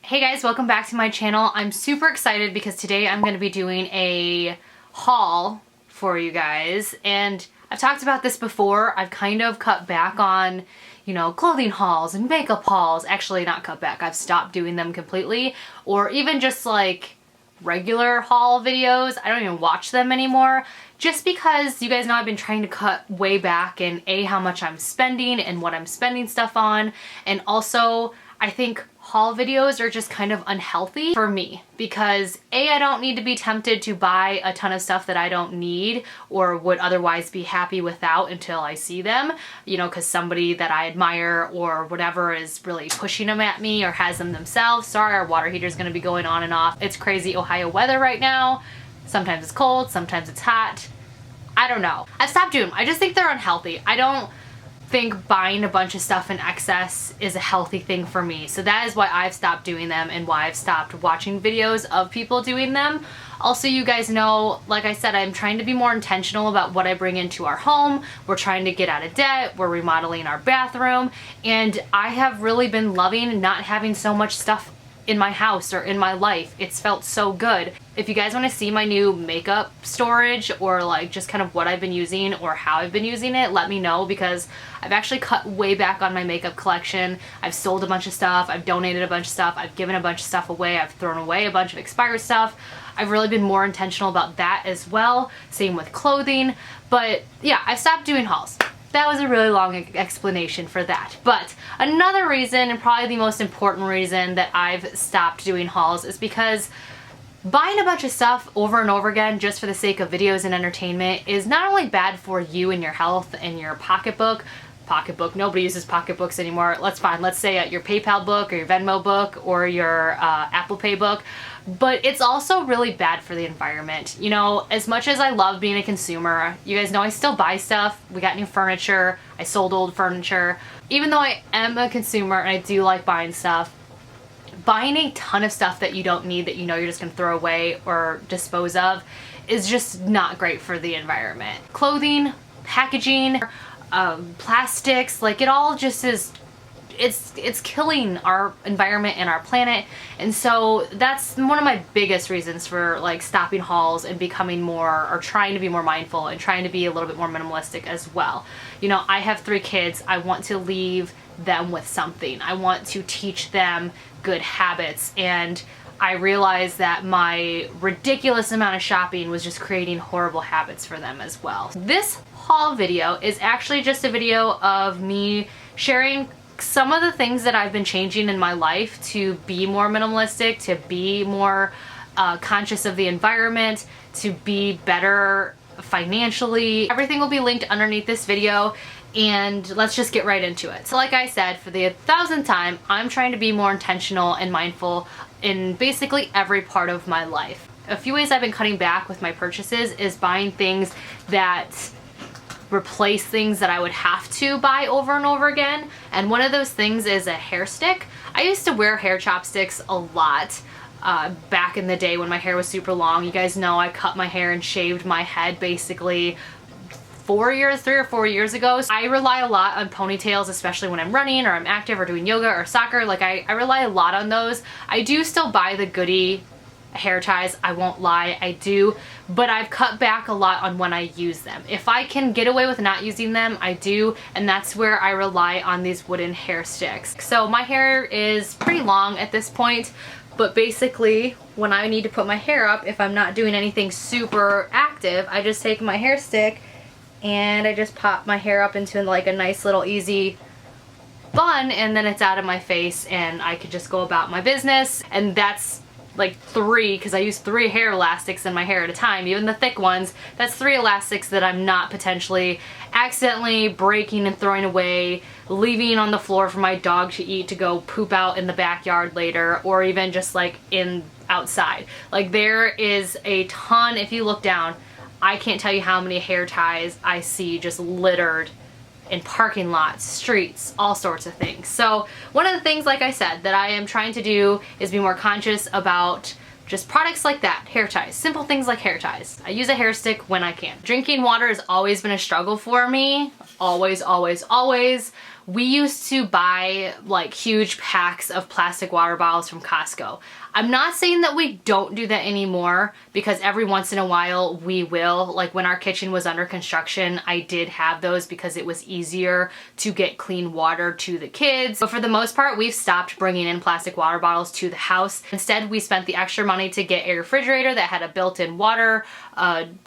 Hey guys, welcome back to my channel. I'm super excited because today I'm going to be doing a haul for you guys, and I've talked about this before. I've kind of cut back on, clothing hauls and makeup hauls. Actually, not cut back. I've stopped doing them completely, or even just like regular haul videos. I don't even watch them anymore just because you guys know I've been trying to cut way back in how much I'm spending and what I'm spending stuff on, and also I think haul videos are just kind of unhealthy for me because I don't need to be tempted to buy a ton of stuff that I don't need or would otherwise be happy without until I see them, because somebody that I admire or whatever is really pushing them at me or has them themselves. Sorry, our water heater is going to be going on and off. It's crazy Ohio weather right now. Sometimes it's cold, sometimes it's hot. I don't know. I've stopped doing them. I just think they're unhealthy. I don't think buying a bunch of stuff in excess is a healthy thing for me. So that is why I've stopped doing them and why I've stopped watching videos of people doing them. Also, you guys know, like I said, I'm trying to be more intentional about what I bring into our home. We're trying to get out of debt. We're remodeling our bathroom. And I have really been loving not having so much stuff in my house or in my life. It's felt so good. If you guys want to see my new makeup storage or like just kind of what I've been using or how I've been using it, let me know, because I've actually cut way back on my makeup collection. I've sold a bunch of stuff, I've donated a bunch of stuff, I've given a bunch of stuff away, I've thrown away a bunch of expired stuff. I've really been more intentional about that as well. Same with clothing. But yeah, I stopped doing hauls. That was a really long explanation for that. But another reason, and probably the most important reason that I've stopped doing hauls, is because buying a bunch of stuff over and over again just for the sake of videos and entertainment is not only bad for you and your health and your pocketbook, nobody uses pocketbooks anymore. Let's say your PayPal book or your Venmo book or your Apple Pay book. But it's also really bad for the environment. As much as I love being a consumer, you guys know I still buy stuff. We got new furniture. I sold old furniture. Even though I am a consumer and I do like buying stuff, buying a ton of stuff that you don't need, that you're just gonna throw away or dispose of, is just not great for the environment. Clothing, packaging, plastics, like it all just is, it's killing our environment and our planet. And so that's one of my biggest reasons for like stopping hauls and becoming more, or trying to be more mindful and trying to be a little bit more minimalistic as well. I have 3 kids. I want to leave them with something. I want to teach them good habits, and I realized that my ridiculous amount of shopping was just creating horrible habits for them as well. This haul video is actually just a video of me sharing some of the things that I've been changing in my life to be more minimalistic, to be more conscious of the environment, to be better financially. Everything will be linked underneath this video, and let's just get right into it. So like I said, for the 1000th time, I'm trying to be more intentional and mindful in basically every part of my life. A few ways I've been cutting back with my purchases is buying things that replace things that I would have to buy over and over again. And one of those things is a hair stick. I used to wear hair chopsticks a lot back in the day when my hair was super long. You guys know I cut my hair and shaved my head basically 3 or 4 years ago. So I rely a lot on ponytails, especially when I'm running or I'm active or doing yoga or soccer. Like I rely a lot on those. I do still buy the goodie hair ties, I won't lie, I do, but I've cut back a lot on when I use them. If I can get away with not using them, I do, and that's where I rely on these wooden hair sticks. So my hair is pretty long at this point, but basically when I need to put my hair up, if I'm not doing anything super active, I just take my hair stick and I just pop my hair up into like a nice little easy bun, and then it's out of my face and I could just go about my business. And that's like 3, because I use 3 hair elastics in my hair at a time, even the thick ones. That's 3 elastics that I'm not potentially accidentally breaking and throwing away, leaving on the floor for my dog to eat to go poop out in the backyard later, or even just like outside. Like there is a ton. If you look down, I can't tell you how many hair ties I see just littered in parking lots, streets, all sorts of things. So one of the things, like I said, that I am trying to do is be more conscious about just products like that, hair ties, simple things like hair ties. I use a hair stick when I can. Drinking water has always been a struggle for me, always, always, always. we used to buy like huge packs of plastic water bottles from Costco. I'm not saying that we don't do that anymore, because every once in a while we will. Like when our kitchen was under construction, I did have those because it was easier to get clean water to the kids. But for the most part, we've stopped bringing in plastic water bottles to the house. Instead, we spent the extra money to get a refrigerator that had a built-in water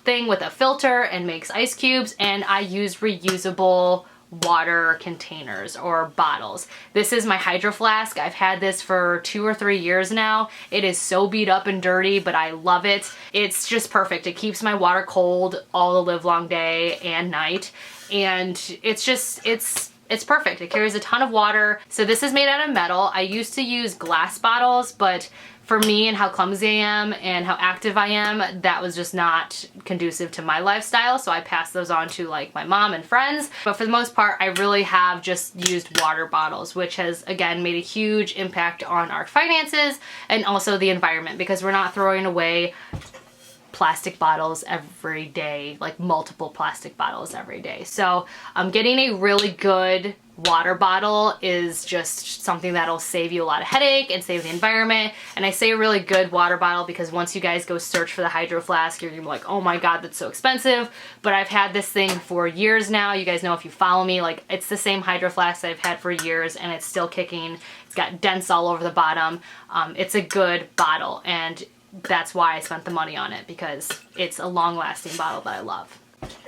thing with a filter and makes ice cubes, and I use reusable water containers or bottles. This is my Hydro Flask. I've had this for 2 or 3 years now. It is so beat up and dirty, but I love it. It's just perfect. It keeps my water cold all the live long day and night, and it's perfect. It carries a ton of water. So this is made out of metal. I used to use glass bottles, but for me and how clumsy I am and how active I am, that was just not conducive to my lifestyle. So I passed those on to like my mom and friends. But for the most part, I really have just used water bottles, which has again made a huge impact on our finances and also the environment, because we're not throwing away plastic bottles every day, like multiple plastic bottles every day. So getting a really good water bottle is just something that'll save you a lot of headache and save the environment. And I say a really good water bottle because once you guys go search for the Hydro Flask, you're gonna be like, oh my god, that's so expensive. But I've had this thing for years now. You guys know, if you follow me, like it's the same Hydro Flask that I've had for years, and it's still kicking. It's got dents all over the bottom. It's a good bottle, and that's why I spent the money on it, because it's a long-lasting bottle that I love.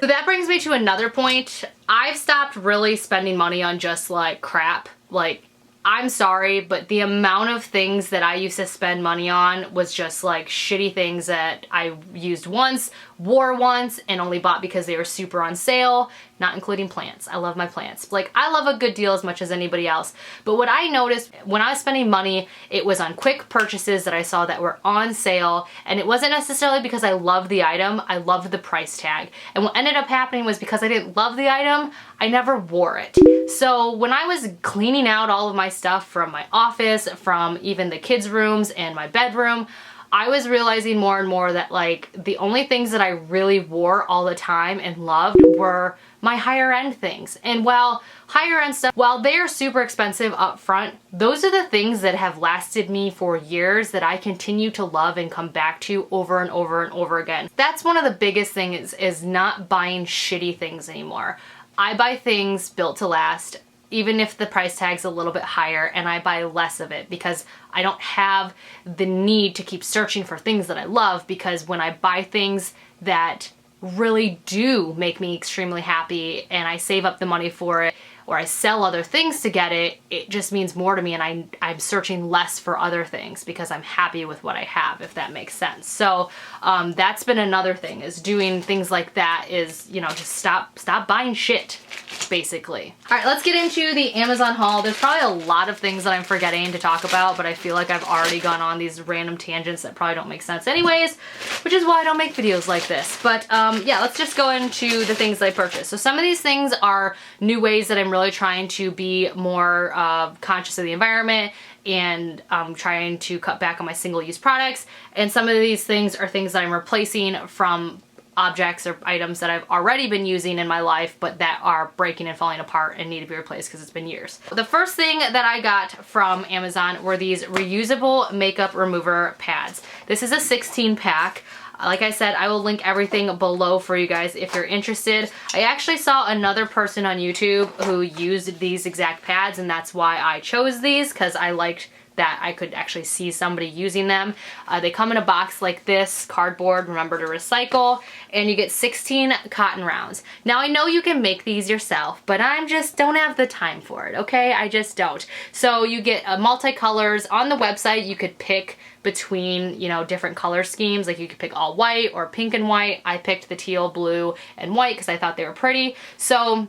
So that brings me to another point. I've stopped really spending money on just like crap. Like, I'm sorry, but the amount of things that I used to spend money on was just like shitty things that I used once, wore once, and only bought because they were super on sale, not including plants. I love my plants. Like, I love a good deal as much as anybody else. But what I noticed when I was spending money, it was on quick purchases that I saw that were on sale. And it wasn't necessarily because I loved the item, I loved the price tag. And what ended up happening was because I didn't love the item, I never wore it. So when I was cleaning out all of my stuff from my office, from even the kids' rooms and my bedroom, I was realizing more and more that like the only things that I really wore all the time and loved were my higher end things. And while higher end stuff, while they are super expensive up front, those are the things that have lasted me for years, that I continue to love and come back to over and over and over again. That's one of the biggest things, is not buying shitty things anymore. I buy things built to last, even if the price tag's a little bit higher, and I buy less of it because I don't have the need to keep searching for things that I love, because when I buy things that really do make me extremely happy and I save up the money for it, or I sell other things to get it, it just means more to me, and I'm searching less for other things because I'm happy with what I have, if that makes sense. So that's been another thing, is doing things like that, is, you know, just stop buying shit, basically. All right, let's get into the Amazon haul. There's probably a lot of things that I'm forgetting to talk about, but I feel like I've already gone on these random tangents that probably don't make sense anyways, which is why I don't make videos like this. But yeah, let's just go into the things I purchased. So some of these things are new ways that I'm really trying to be more conscious of the environment, and trying to cut back on my single-use products. And some of these things are things that I'm replacing from objects or items that I've already been using in my life, but that are breaking and falling apart and need to be replaced because it's been years. The first thing that I got from Amazon were these reusable makeup remover pads. This is a 16 pack. Like I said, I will link everything below for you guys if you're interested. I actually saw another person on YouTube who used these exact pads, and that's why I chose these, because I liked that I could actually see somebody using them. They come in a box like this, cardboard, remember to recycle, and you get 16 cotton rounds. Now I know you can make these yourself, but I just don't have the time for it, okay? I just don't. So you get multicolors. On the website you could pick between, you know, different color schemes. Like you could pick all white or pink and white. I picked the teal, blue, and white because I thought they were pretty. So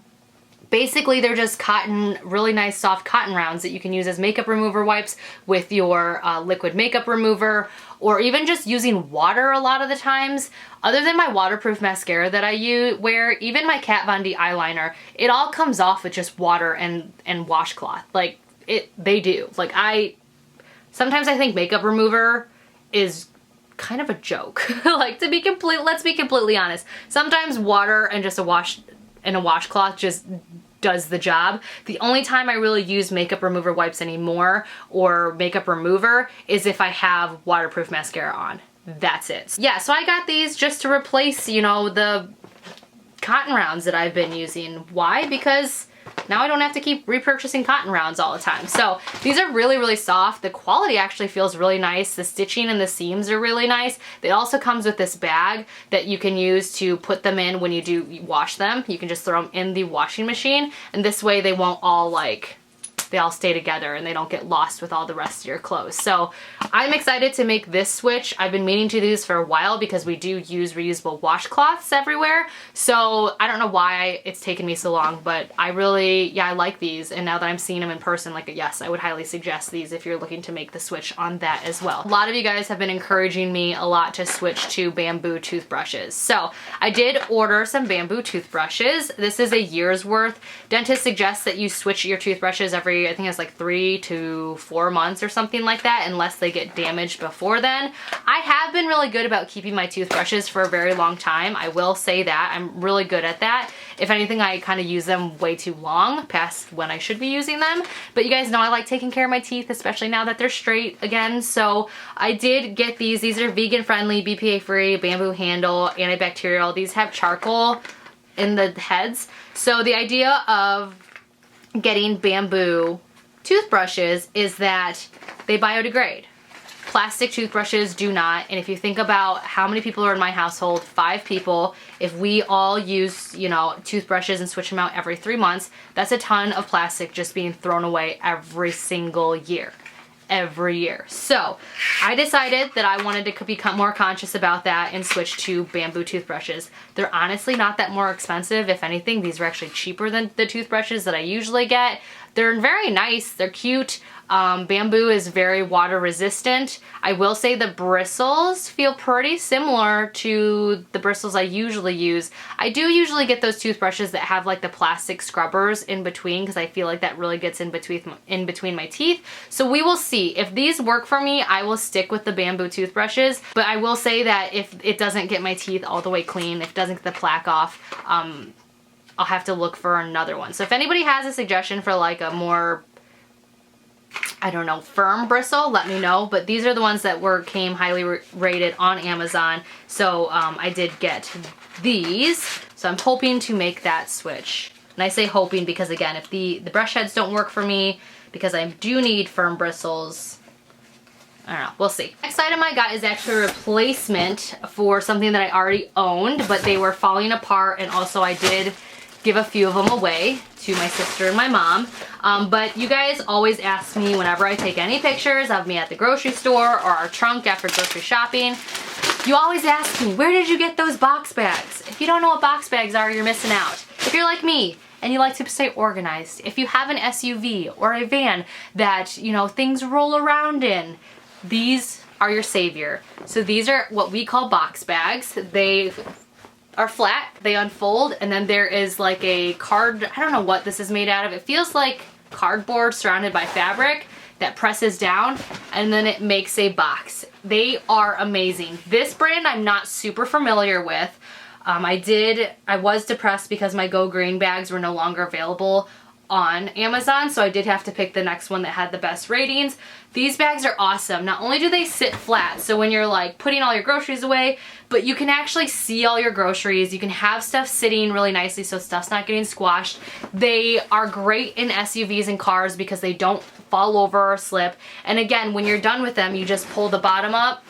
basically they're just cotton, really nice soft cotton rounds that you can use as makeup remover wipes with your liquid makeup remover, or even just using water a lot of the times. Other than my waterproof mascara that I wear, even my Kat Von D eyeliner, it all comes off with just water and washcloth. Like they do. Like sometimes I think makeup remover is kind of a joke. Like, let's be completely honest. Sometimes water and just a washcloth just does the job. The only time I really use makeup remover wipes anymore or makeup remover is if I have waterproof mascara on. That's it. Yeah, so I got these just to replace, you know, the cotton rounds that I've been using. Why? Because now I don't have to keep repurchasing cotton rounds all the time. So these are really, really soft. The quality actually feels really nice. The stitching and the seams are really nice. It also comes with this bag that you can use to put them in when you do wash them. You can just throw them in the washing machine, and this way they won't all they all stay together and they don't get lost with all the rest of your clothes. So I'm excited to make this switch. I've been meaning to do this for a while because we do use reusable washcloths everywhere. So I don't know why it's taken me so long, but I really, yeah, I like these. And now that I'm seeing them in person, like, yes, I would highly suggest these if you're looking to make the switch on that as well. A lot of you guys have been encouraging me a lot to switch to bamboo toothbrushes. So I did order some bamboo toothbrushes. This is a year's worth. Dentists suggest that you switch your toothbrushes every, I think it's like 3 to 4 months or something like that, unless they get damaged before then. I have been really good about keeping my toothbrushes for a very long time. I will say that. I'm really good at that. If anything, I kind of use them way too long past when I should be using them. But you guys know I like taking care of my teeth, especially now that they're straight again. So I did get these. These are vegan friendly, BPA free, bamboo handle, antibacterial. These have charcoal in the heads. So the idea of getting bamboo toothbrushes is that they biodegrade. Plastic toothbrushes do not, and if you think about how many people are in my household, 5 people, if we all use, you know, toothbrushes and switch them out every 3 months, that's a ton of plastic just being thrown away every single year. Every year. So I decided that I wanted to become more conscious about that and switch to bamboo toothbrushes. They're honestly not that more expensive. If anything, these are actually cheaper than the toothbrushes that I usually get. They're very nice. They're cute. Bamboo is very water resistant. I will say the bristles feel pretty similar to the bristles I usually use. I do usually get those toothbrushes that have like the plastic scrubbers in between because I feel like that really gets in between my teeth. So we will see. If these work for me, I will stick with the bamboo toothbrushes. But I will say that if it doesn't get my teeth all the way clean, if it doesn't get the plaque off, I'll have to look for another one. So if anybody has a suggestion for like a more, I don't know, firm bristle, let me know. But these are the ones that came highly rated on Amazon. So I did get these. So I'm hoping to make that switch. And I say hoping because again, if the brush heads don't work for me, because I do need firm bristles, I don't know, we'll see. Next item I got is actually a replacement for something that I already owned, but they were falling apart, and also I did give a few of them away to my sister and my mom. But you guys always ask me whenever I take any pictures of me at the grocery store or our trunk after grocery shopping, you always ask me, where did you get those box bags? If you don't know what box bags are, you're missing out. If you're like me and you like to stay organized, if you have an SUV or a van that, you know, things roll around in, these are your savior. So these are what we call box bags. They are flat, they unfold, and then there is like a card, I don't know what this is made out of. It feels like cardboard surrounded by fabric that presses down, and then it makes a box. They are amazing. This brand I'm not super familiar with. I was depressed because my Go Green bags were no longer available on Amazon, so I did have to pick the next one that had the best ratings. These bags are awesome. Not only do they sit flat, so when you're like putting all your groceries away, but you can actually see all your groceries. You can have stuff sitting really nicely so stuff's not getting squashed. They are great in SUVs and cars because they don't fall over or slip. And again, when you're done with them, you just pull the bottom up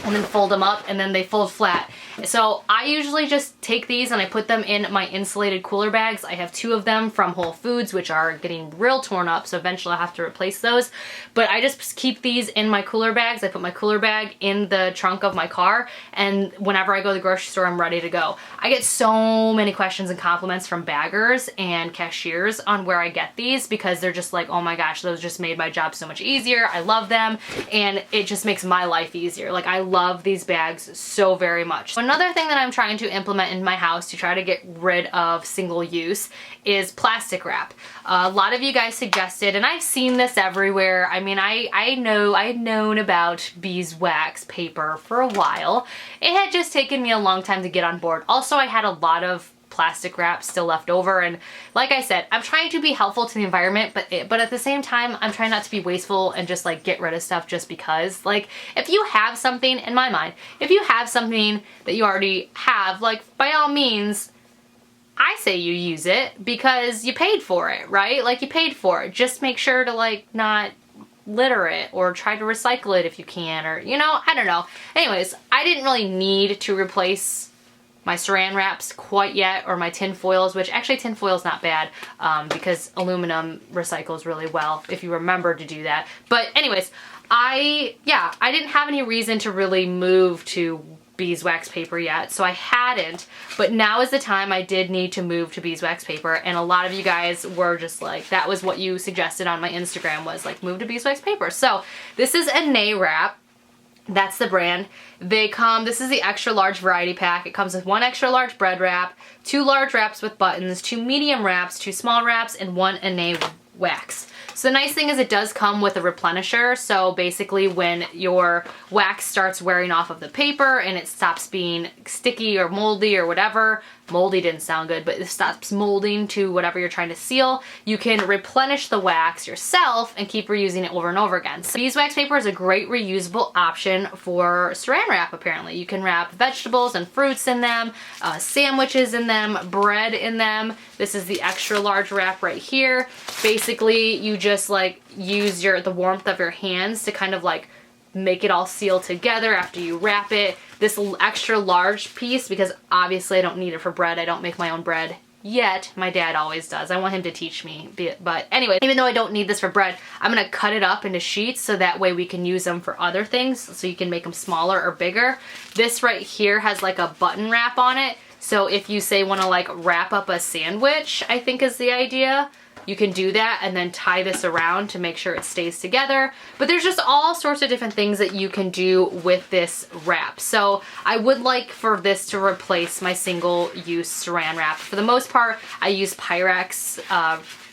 and then fold them up, and then they fold flat. So I usually just take these and I put them in my insulated cooler bags. I have 2 of them from Whole Foods, which are getting real torn up, so eventually I'll have to replace those. But I just keep these in my cooler bags. I put my cooler bag in the trunk of my car, and whenever I go to the grocery store, I'm ready to go. I get so many questions and compliments from baggers and cashiers on where I get these because they're just like, oh my gosh, those just made my job so much easier. I love them, and it just makes my life easier. Like, I love these bags so very much. Another thing that I'm trying to implement in my house to try to get rid of single use is plastic wrap. A lot of you guys suggested, and I've seen this everywhere. I mean, I'd known about Beeswax Paper for a while. It had just taken me a long time to get on board. Also, I had a lot of plastic wrap still left over. And like I said, I'm trying to be helpful to the environment, but at the same time, I'm trying not to be wasteful and just like get rid of stuff just because. Like, if you have something, in my mind, if you have something that you already have, like, by all means, I say you use it because you paid for it, right? Like, you paid for it. Just make sure to like not litter it or try to recycle it if you can, or, you know, I don't know. Anyways, I didn't really need to replace my saran wraps quite yet, or my tin foils, which actually tin foil's not bad because aluminum recycles really well if you remember to do that. But anyways, I didn't have any reason to really move to beeswax paper yet, so I hadn't, but now is the time I did need to move to beeswax paper, and a lot of you guys were just like, that was what you suggested on my Instagram, was like, move to beeswax paper. So this is a Nay wrap. That's the brand. This is the extra large variety pack. It comes with 1 extra large bread wrap, 2 large wraps with buttons, 2 medium wraps, 2 small wraps, and 1 Nay wax. So the nice thing is it does come with a replenisher, so basically when your wax starts wearing off of the paper and it stops being sticky or moldy or whatever, moldy didn't sound good, but it stops molding to whatever you're trying to seal, you can replenish the wax yourself and keep reusing it over and over again. So beeswax paper is a great reusable option for saran wrap, apparently. You can wrap vegetables and fruits in them, sandwiches in them, bread in them. This is the extra large wrap right here. Basically, you just like use the warmth of your hands to kind of like make it all seal together after you wrap it. This extra large piece, because obviously I don't need it for bread. I don't make my own bread yet. My dad always does. I want him to teach me. But anyway, even though I don't need this for bread, I'm gonna cut it up into sheets so that way we can use them for other things. So you can make them smaller or bigger. This right here has like a button wrap on it. So if you say want to like wrap up a sandwich, I think is the idea, you can do that and then tie this around to make sure it stays together. But there's just all sorts of different things that you can do with this wrap. So I would like for this to replace my single-use saran wrap. For the most part, I use Pyrex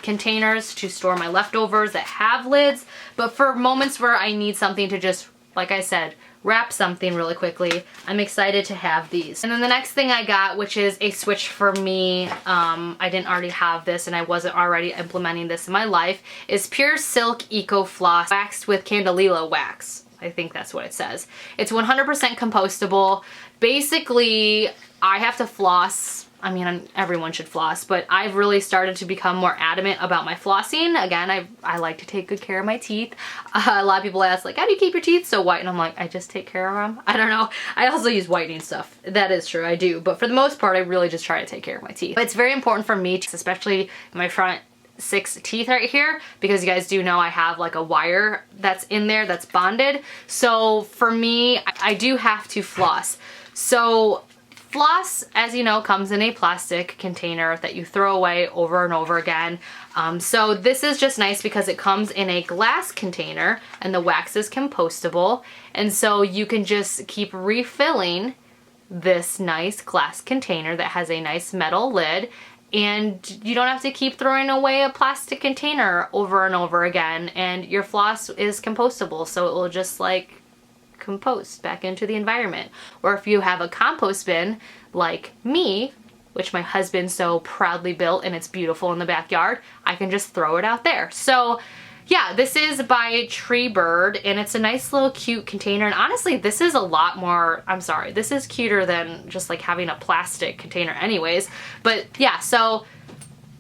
containers to store my leftovers that have lids. But for moments where I need something to just, like I said, wrap something really quickly, I'm excited to have these. And then the next thing I got, which is a switch for me, I didn't already have this and I wasn't already implementing this in my life, is Pure Silk Eco Floss waxed with Candelilla wax. I think that's what it says. It's 100% compostable. Basically, I have to floss. I mean, everyone should floss, but I've really started to become more adamant about my flossing. Again, I like to take good care of my teeth. A lot of people ask, like, how do you keep your teeth so white? And I'm like, I just take care of them. I don't know. I also use whitening stuff. That is true, I do. But for the most part, I really just try to take care of my teeth. But it's very important for me, especially my front 6 teeth right here, because you guys do know I have like a wire that's in there that's bonded. So for me, I do have to floss. So floss, as you know, comes in a plastic container that you throw away over and over again. So this is just nice because it comes in a glass container and the wax is compostable. And so you can just keep refilling this nice glass container that has a nice metal lid, and you don't have to keep throwing away a plastic container over and over again. And your floss is compostable, so it will just like compost back into the environment. Or if you have a compost bin like me, which my husband so proudly built and it's beautiful in the backyard, I can just throw it out there. So yeah, this is by Tree Bird and it's a nice little cute container. And honestly, this is a lot more, I'm sorry, this is cuter than just like having a plastic container anyways. But yeah, so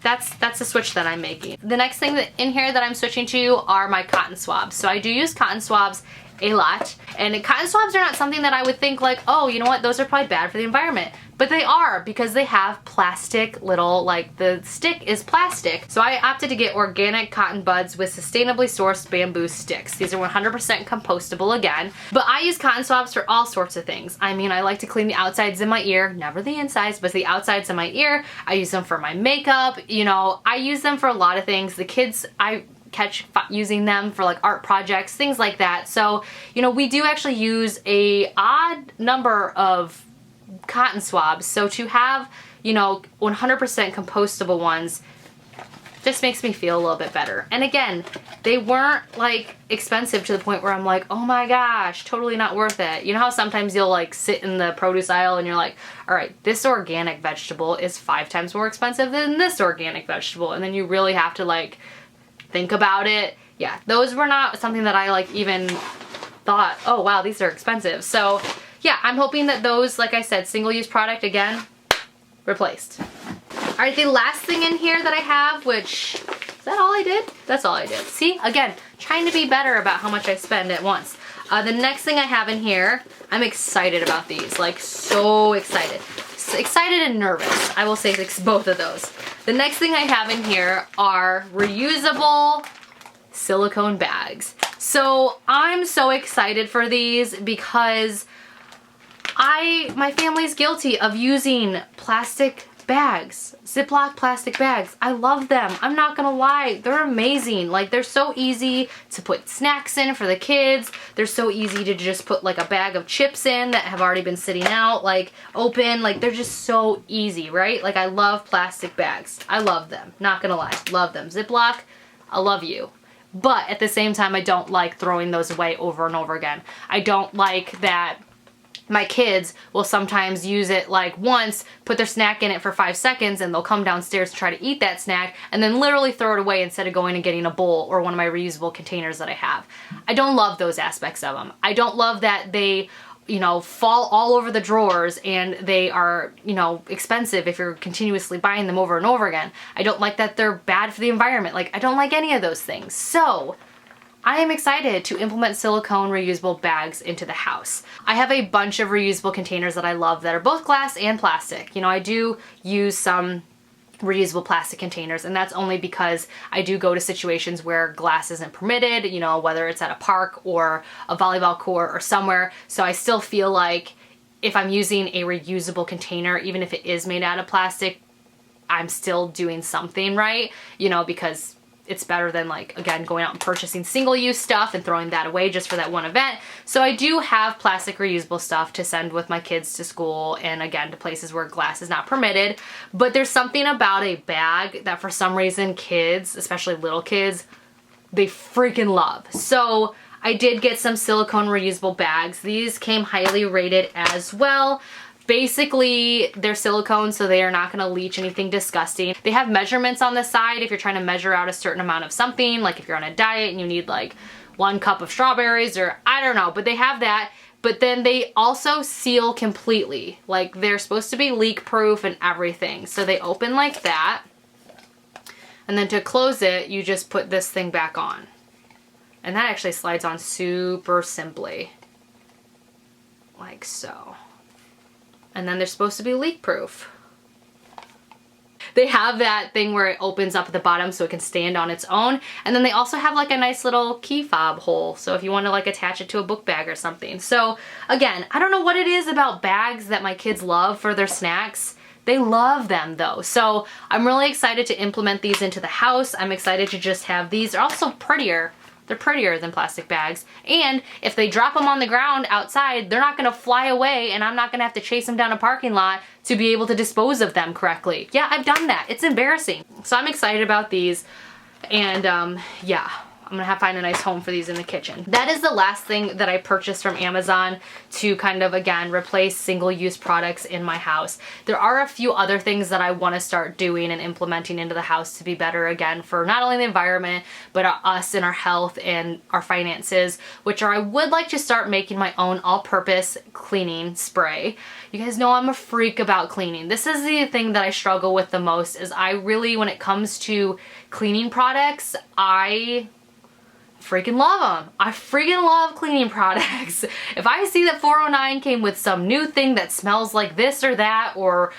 that's the switch that I'm making. The next thing in here that I'm switching to are my cotton swabs. So I do use cotton swabs a lot, and cotton swabs are not something that I would think like, oh, you know what, those are probably bad for the environment. But they are, because they have plastic little, like the stick is plastic. So I opted to get organic cotton buds with sustainably sourced bamboo sticks. These are 100% compostable again. But I use cotton swabs for all sorts of things. I mean, I like to clean the outsides of my ear, never the insides, but the outsides of my ear. I use them for my makeup, you know, I use them for a lot of things. The kids, I catch using them for like art projects, things like that. So, you know, we do actually use a odd number of cotton swabs. So to have, you know, 100% compostable ones just makes me feel a little bit better. And again, they weren't like expensive to the point where I'm like, oh my gosh, totally not worth it. You know how sometimes you'll like sit in the produce aisle and you're like, all right, this organic vegetable is 5 times more expensive than this organic vegetable. And then you really have to like think about it. Yeah, those were not something that I like even thought, oh wow, these are expensive. So yeah, I'm hoping that those, like I said, single-use product, again, replaced. All right, the last thing in here that I have, which, is that all I did? That's all I did. See, again, trying to be better about how much I spend at once. The next thing I have in here, I'm excited about these, like so excited. So excited and nervous, I will say both of those. The next thing I have in here are reusable silicone bags. So I'm so excited for these because my family's guilty of using plastic bags, Ziploc plastic bags. I love them. I'm not gonna lie, they're amazing. Like, they're so easy to put snacks in for the kids. They're so easy to just put like a bag of chips in that have already been sitting out, like open. Like, they're just so easy, right? Like, I love plastic bags. I love them, not gonna lie, love them. Ziploc, I love you. But at the same time, I don't like throwing those away over and over again. I don't like that my kids will sometimes use it like once, put their snack in it for 5 seconds, and they'll come downstairs to try to eat that snack and then literally throw it away instead of going and getting a bowl or one of my reusable containers that I have. I don't love those aspects of them. I don't love that they, you know, fall all over the drawers and they are, you know, expensive if you're continuously buying them over and over again. I don't like that they're bad for the environment. Like, I don't like any of those things. So I am excited to implement silicone reusable bags into the house. I have a bunch of reusable containers that I love that are both glass and plastic. You know, I do use some reusable plastic containers, and that's only because I do go to situations where glass isn't permitted, you know, whether it's at a park or a volleyball court or somewhere. So I still feel like if I'm using a reusable container, even if it is made out of plastic, I'm still doing something right, you know, because it's better than, like, again, going out and purchasing single-use stuff and throwing that away just for that one event. So I do have plastic reusable stuff to send with my kids to school and, again, to places where glass is not permitted. But there's something about a bag that for some reason kids, especially little kids, they freaking love. So I did get some silicone reusable bags. These came highly rated as well. Basically, they're silicone, so they are not going to leach anything disgusting. They have measurements on the side if you're trying to measure out a certain amount of something, like if you're on a diet and you need like 1 cup of strawberries, or I don't know, but they have that. But then they also seal completely. Like, they're supposed to be leak proof and everything. So they open like that. And then to close it, you just put this thing back on. And that actually slides on super simply. Like so. And then they're supposed to be leak proof. They have that thing where it opens up at the bottom so it can stand on its own. And then they also have like a nice little key fob hole. So if you want to like attach it to a book bag or something. So again, I don't know what it is about bags that my kids love for their snacks. They love them though. So I'm really excited to implement these into the house. I'm excited to just have these. They're also prettier. They're prettier than plastic bags. And if they drop them on the ground outside, they're not gonna fly away and I'm not gonna have to chase them down a parking lot to be able to dispose of them correctly. Yeah, I've done that. It's embarrassing. So I'm excited about these. And yeah, I'm gonna have to find a nice home for these in the kitchen. That is the last thing that I purchased from Amazon to kind of, again, replace single-use products in my house. There are a few other things that I wanna start doing and implementing into the house to be better, again, for not only the environment, but us and our health and our finances, which are, I would like to start making my own all-purpose cleaning spray. You guys know I'm a freak about cleaning. This is the thing that I struggle with the most, is I really, when it comes to cleaning products, I freaking love them. I freaking love cleaning products. If I see that 409 came with some new thing that smells like this or that, or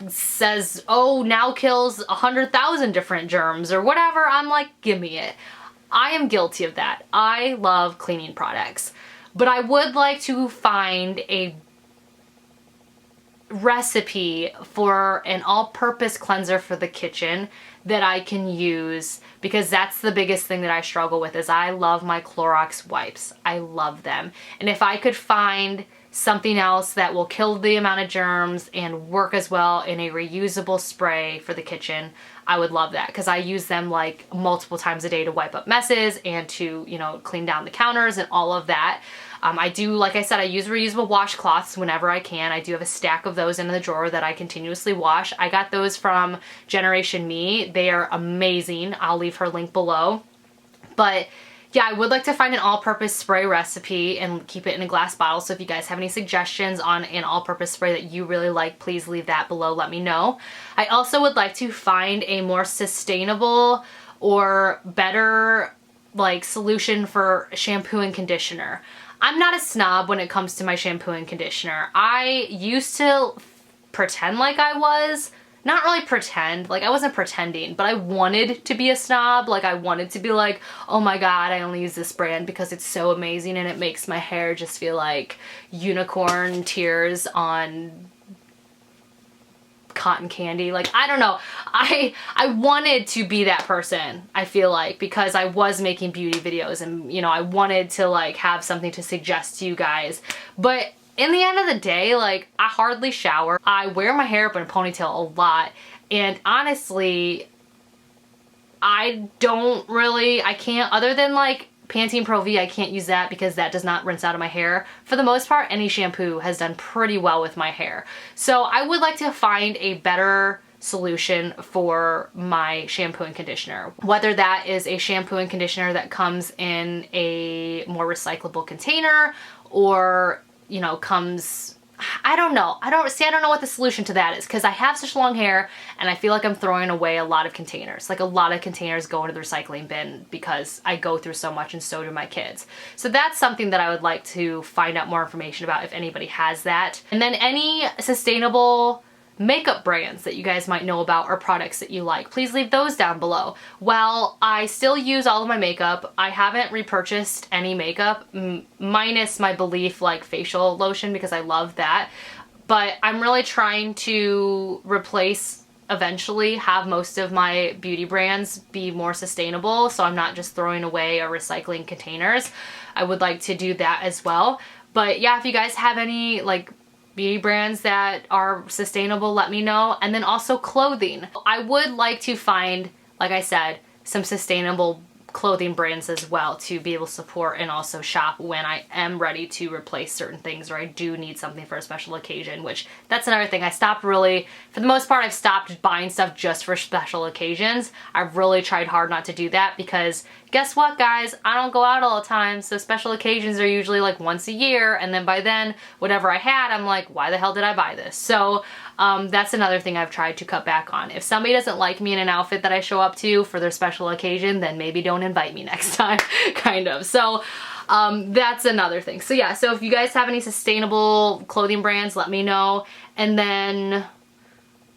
says, oh, now kills 100,000 different germs or whatever, I'm like, give me it. I am guilty of that. I love cleaning products. But I would like to find a recipe for an all-purpose cleanser for the kitchen that I can use, because that's the biggest thing that I struggle with. Is I love my Clorox wipes. I love them. And if I could find something else that will kill the amount of germs and work as well in a reusable spray for the kitchen, I would love that, because I use them like multiple times a day to wipe up messes and to, you know, clean down the counters and all of that. I do, like I said, I use reusable washcloths whenever I can. I do have a stack of those in the drawer that I continuously wash. I got those from Generation Me. They are amazing. I'll leave her link below. But yeah, I would like to find an all-purpose spray recipe and keep it in a glass bottle. So if you guys have any suggestions on an all-purpose spray that you really like, please leave that below. Let me know. I also would like to find a more sustainable or better like solution for shampoo and conditioner. I'm not a snob when it comes to my shampoo and conditioner. I used to pretend like I was. Not really pretend, like I wasn't pretending, but I wanted to be a snob. Like I wanted to be like, oh my god, I only use this brand because it's so amazing and it makes my hair just feel like unicorn tears on cotton candy. Like, I don't know. I wanted to be that person, I feel like, because I was making beauty videos and, you know, I wanted to like have something to suggest to you guys. But in the end of the day, like, I hardly shower. I wear my hair up in a ponytail a lot. And honestly, I can't, other than like Pantene Pro V, I can't use that because that does not rinse out of my hair. For the most part, any shampoo has done pretty well with my hair. So I would like to find a better solution for my shampoo and conditioner. Whether that is a shampoo and conditioner that comes in a more recyclable container or, you know, comes, I don't know. I don't know what the solution to that is, because I have such long hair and I feel like I'm throwing away a lot of containers. Like a lot of containers go into the recycling bin because I go through so much and so do my kids. So that's something that I would like to find out more information about if anybody has that. And then any sustainable makeup brands that you guys might know about or products that you like, please leave those down below. Well, I still use all of my makeup. I haven't repurchased any makeup, minus my Belief like facial lotion because I love that. But I'm really trying to replace, eventually have most of my beauty brands be more sustainable, so I'm not just throwing away or recycling containers. I would like to do that as well. But yeah, if you guys have any like beauty brands that are sustainable, let me know. And then also clothing. I would like to find, like I said, some sustainable clothing brands as well to be able to support and also shop when I am ready to replace certain things or I do need something for a special occasion, which that's another thing. I stopped really, for the most part, I've stopped buying stuff just for special occasions. I've really tried hard not to do that because guess what, guys? I don't go out all the time, so special occasions are usually like once a year, and then by then, whatever I had, I'm like, why the hell did I buy this? So that's another thing I've tried to cut back on. If somebody doesn't like me in an outfit that I show up to for their special occasion, then maybe don't invite me next time, kind of. So that's another thing. So yeah, so if you guys have any sustainable clothing brands, let me know. And then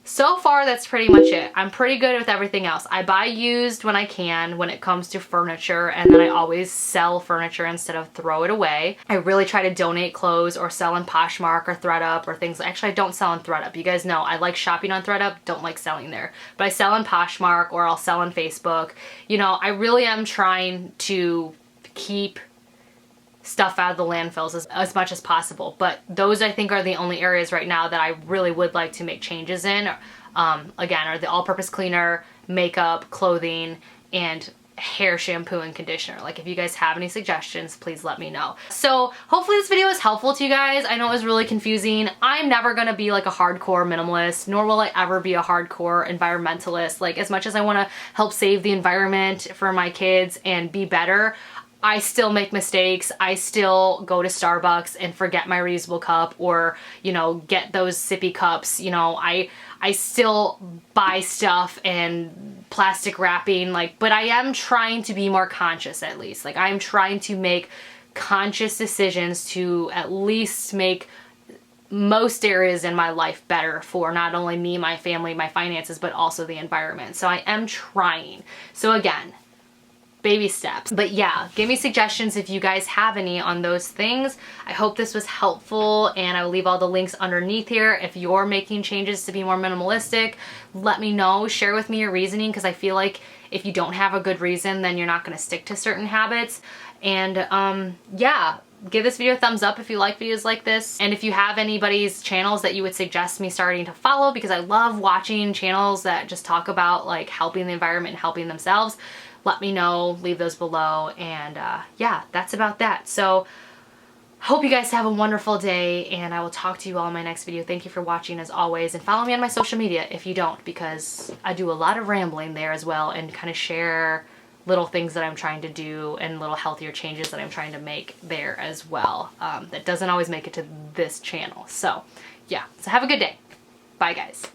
so far, that's pretty much it. I'm pretty good with everything else. I buy used when I can when it comes to furniture, and then I always sell furniture instead of throw it away. I really try to donate clothes or sell on Poshmark or ThredUp or things. Actually, I don't sell on ThredUp. You guys know I like shopping on ThredUp, don't like selling there. But I sell on Poshmark or I'll sell on Facebook. You know, I really am trying to keep stuff out of the landfills as much as possible. But those, I think, are the only areas right now that I really would like to make changes in. Again, are the all-purpose cleaner, makeup, clothing, and hair shampoo and conditioner. Like, if you guys have any suggestions, please let me know. So hopefully this video is helpful to you guys. I know it was really confusing. I'm never gonna be like a hardcore minimalist, nor will I ever be a hardcore environmentalist. Like, as much as I want to help save the environment for my kids and be better, I still make mistakes. I still go to Starbucks and forget my reusable cup, or, you know, get those sippy cups. You know, I still buy stuff and plastic wrapping, like, but I am trying to be more conscious, at least. Like, I'm trying to make conscious decisions to at least make most areas in my life better for not only me, my family, my finances, but also the environment. So I am trying. So again, baby steps. But yeah, give me suggestions if you guys have any on those things. I hope this was helpful, and I will leave all the links underneath here. If you're making changes to be more minimalistic, let me know. Share with me your reasoning, because I feel like if you don't have a good reason, then you're not going to stick to certain habits. And yeah, give this video a thumbs up if you like videos like this. And if you have anybody's channels that you would suggest me starting to follow, because I love watching channels that just talk about like helping the environment and helping themselves, let me know, leave those below. And yeah, that's about that. So hope you guys have a wonderful day, and I will talk to you all in my next video. Thank you for watching as always, and follow me on my social media if you don't, because I do a lot of rambling there as well, and kind of share little things that I'm trying to do and little healthier changes that I'm trying to make there as well. That doesn't always make it to this channel. So yeah, so have a good day. Bye guys.